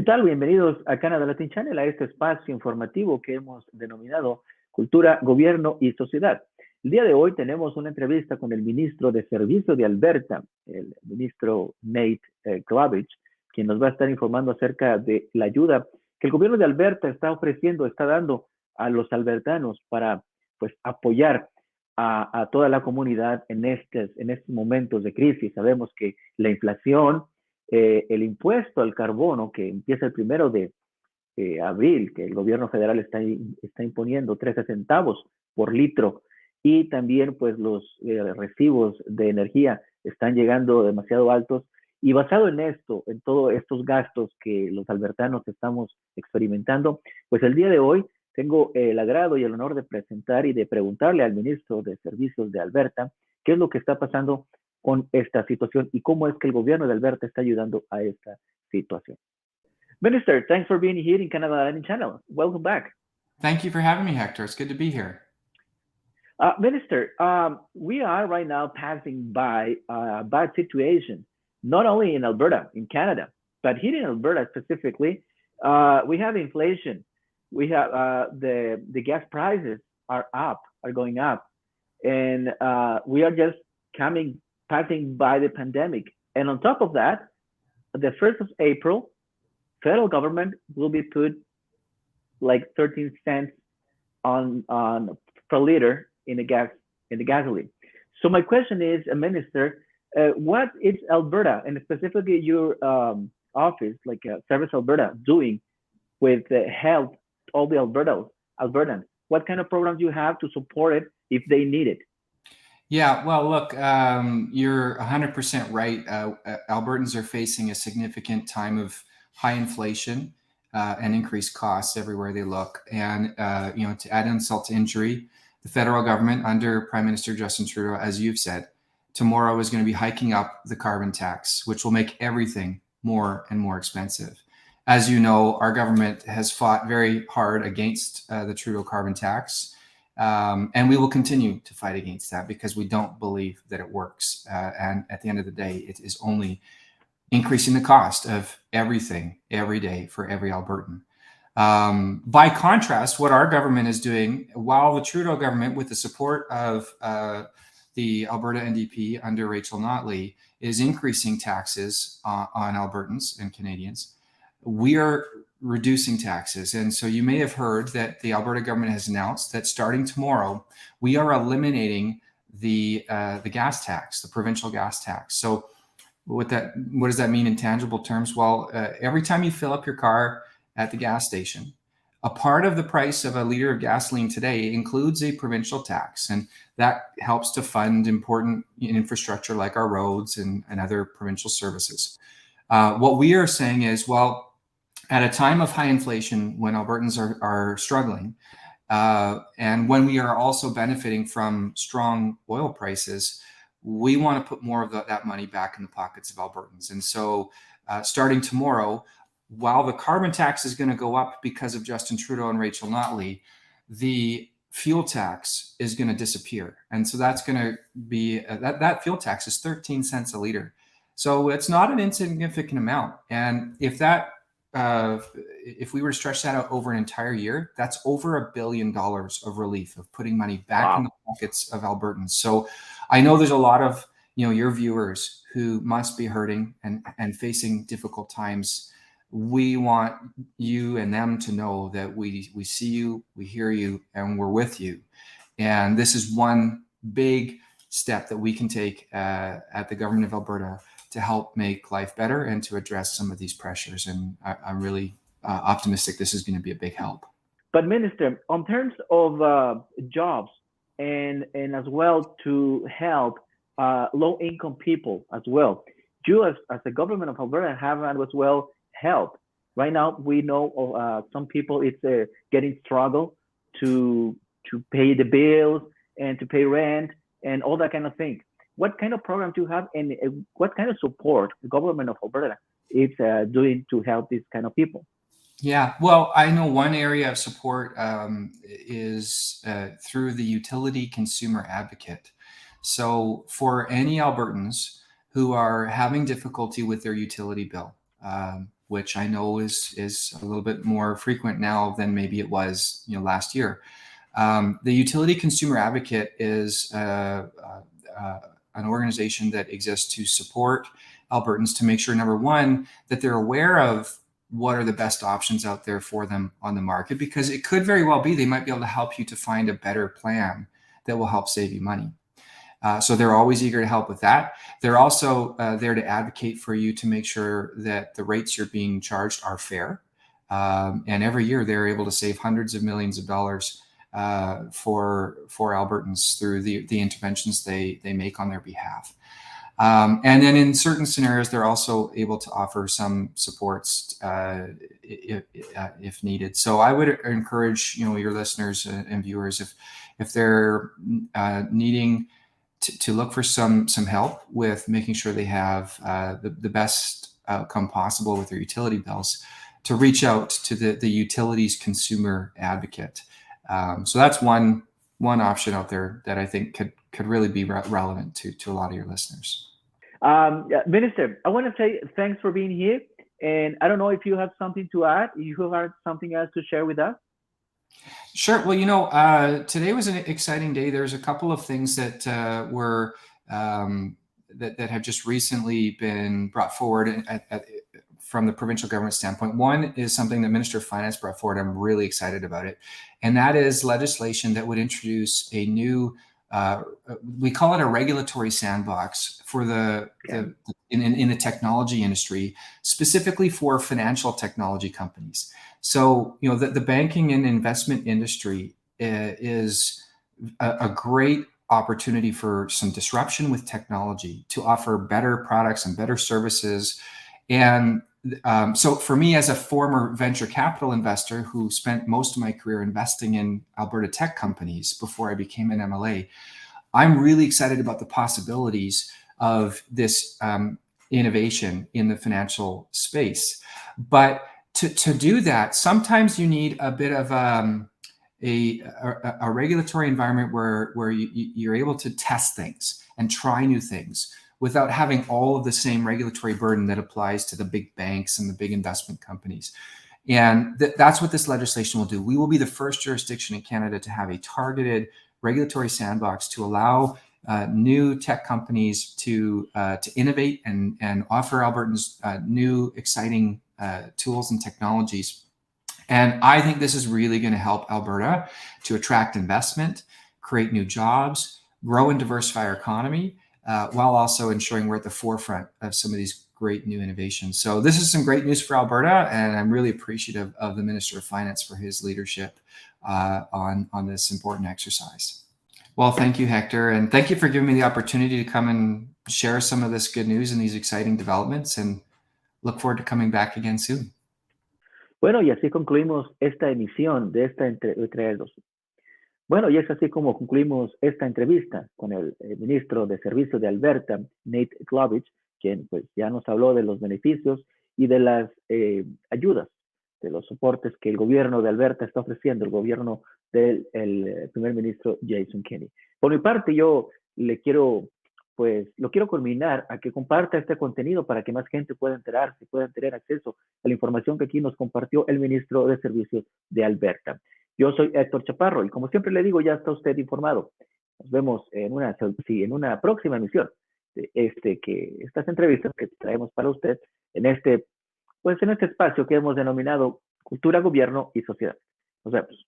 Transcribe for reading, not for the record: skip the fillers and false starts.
tal? Bienvenidos a Canadá Latin Channel, a este espacio informativo que hemos denominado Cultura, Gobierno y Sociedad. El día de hoy tenemos una entrevista con el Ministro de Servicio de Alberta, el ministro Nate Glubish, quien nos va a estar informando acerca de la ayuda que el gobierno de Alberta está ofreciendo, está dando a los albertanos para apoyar a toda la comunidad en estos momentos de crisis. Sabemos que la inflación, el impuesto al carbono que empieza el 1 de abril, que el gobierno federal está imponiendo 13 centavos por litro, y también pues los recibos de energía están llegando demasiado altos. Y basado en esto, en todos estos gastos que los albertanos estamos experimentando, pues el día de hoy tengo el agrado y el honor de presentar y de preguntarle al ministro de Servicios de Alberta qué es lo que está pasando con esta situación y cómo es que el gobierno de Alberta está ayudando a esta situación. Minister, thanks for being here in Canada Latin Channel. Welcome back. Thank you for having me, Hector. It's good to be here. Minister, we are right now passing by a bad situation, not only in Alberta, in Canada, but here in Alberta specifically, we have inflation. We have the gas prices are going up, and we are just passing by the pandemic. And on top of that, the 1st of April, federal government will be put like 13 cents on per liter in the gasoline. So my question is, Minister, what is Alberta and specifically your office, like Service Alberta, doing with help all the Albertans? What kind of programs you have to support it if they need it? Yeah, well, look, you're 100% right. Albertans are facing a significant time of high inflation and increased costs everywhere they look. And, to add insult to injury, the federal government under Prime Minister Justin Trudeau, as you've said, tomorrow is going to be hiking up the carbon tax, which will make everything more and more expensive. As you know, our government has fought very hard against the Trudeau carbon tax. And we will continue to fight against that because we don't believe that it works. And at the end of the day, it is only increasing the cost of everything every day for every Albertan. By contrast, what our government is doing, while the Trudeau government, with the support of the Alberta NDP under Rachel Notley, is increasing taxes on Albertans and Canadians, we are reducing taxes. And so you may have heard that the Alberta government has announced that starting tomorrow, we are eliminating the gas tax, the provincial gas tax. So what does that mean in tangible terms? Well, every time you fill up your car at the gas station, a part of the price of a liter of gasoline today includes a provincial tax, and that helps to fund important infrastructure like our roads and other provincial services. What we are saying is, well, at a time of high inflation, when Albertans are struggling, and when we are also benefiting from strong oil prices, we want to put more of that money back in the pockets of Albertans. And so starting tomorrow, while the carbon tax is going to go up because of Justin Trudeau and Rachel Notley, the fuel tax is going to disappear. And so that's going to be, that fuel tax is 13 cents a liter. So it's not an insignificant amount. And if we were to stretch that out over an entire year, that's over $1 billion of relief, of putting money back in the pockets of Albertans. So I know there's a lot of your viewers who must be hurting and facing difficult times. We want you and them to know that we see you, we hear you, and we're with you. And this is one big step that we can take at the government of Alberta to help make life better and to address some of these pressures. And I'm really optimistic this is going to be a big help. But Minister, on terms of jobs and as well to help low-income people as well, you as the government of Alberta have as well help. Right now, we know of some people, it's getting struggle to pay the bills and to pay rent and all that kind of thing. What kind of program do you have, and what kind of support the government of Alberta is doing to help these kind of people? Yeah, well, I know one area of support is through the Utility Consumer Advocate. So for any Albertans who are having difficulty with their utility bill, which I know is a little bit more frequent now than maybe it was last year. The Utility Consumer Advocate is an organization that exists to support Albertans to make sure, number one, that they're aware of what are the best options out there for them on the market, because it could very well be they might be able to help you to find a better plan that will help save you money. So they're always eager to help with that. They're also there to advocate for you to make sure that the rates you're being charged are fair. And every year they're able to save hundreds of millions of dollars for Albertans through the interventions they make on their behalf. And then in certain scenarios, they're also able to offer some supports if needed. So I would encourage your listeners and viewers, if they're needing to look for some help with making sure they have the best outcome possible with their utility bills, to reach out to the Utilities Consumer Advocate. So that's one option out there that I think could really be relevant to a lot of your listeners. Minister, I want to say thanks for being here. And I don't know if you have something to add, if you have something else to share with us. Sure. Well, today was an exciting day. There's a couple of things that were that have just recently been brought forward from the provincial government standpoint. One is something that Minister of Finance brought forward. I'm really excited about it. And that is legislation that would introduce a new, we call it a regulatory sandbox for in the technology industry, specifically for financial technology companies. So, the banking and investment industry is a great opportunity for some disruption with technology to offer better products and better services. And so for me, as a former venture capital investor who spent most of my career investing in Alberta tech companies before I became an MLA, I'm really excited about the possibilities of this innovation in the financial space. But to do that, sometimes you need a bit of a regulatory environment where you're able to test things and try new things without having all of the same regulatory burden that applies to the big banks and the big investment companies. And that's what this legislation will do. We will be the first jurisdiction in Canada to have a targeted regulatory sandbox to allow new tech companies to innovate and offer Albertans new exciting tools and technologies. And I think this is really going to help Alberta to attract investment, create new jobs, grow and diversify our economy, while also ensuring we're at the forefront of some of these great new innovations. So this is some great news for Alberta, and I'm really appreciative of the Minister of Finance for his leadership on this important exercise. Well, thank you, Hector, and thank you for giving me the opportunity to come and share some of this good news and these exciting developments, and look forward to coming back again soon. Bueno, y así concluimos esta emisión de esta Bueno, y es así como concluimos esta entrevista con el ministro de Servicio de Alberta, Nate Glubish, quien pues ya nos habló de los beneficios y de las ayudas, de los soportes que el gobierno de Alberta está ofreciendo, el gobierno del primer ministro Jason Kenney. Por mi parte, yo lo quiero culminar a que comparta este contenido para que más gente pueda enterarse, pueda tener acceso a la información que aquí nos compartió el ministro de Servicio de Alberta. Yo soy Héctor Chaparro y como siempre le digo, ya está usted informado. Nos vemos en una próxima emisión de estas entrevistas que traemos para usted en este espacio que hemos denominado Cultura, Gobierno y Sociedad. Nos vemos.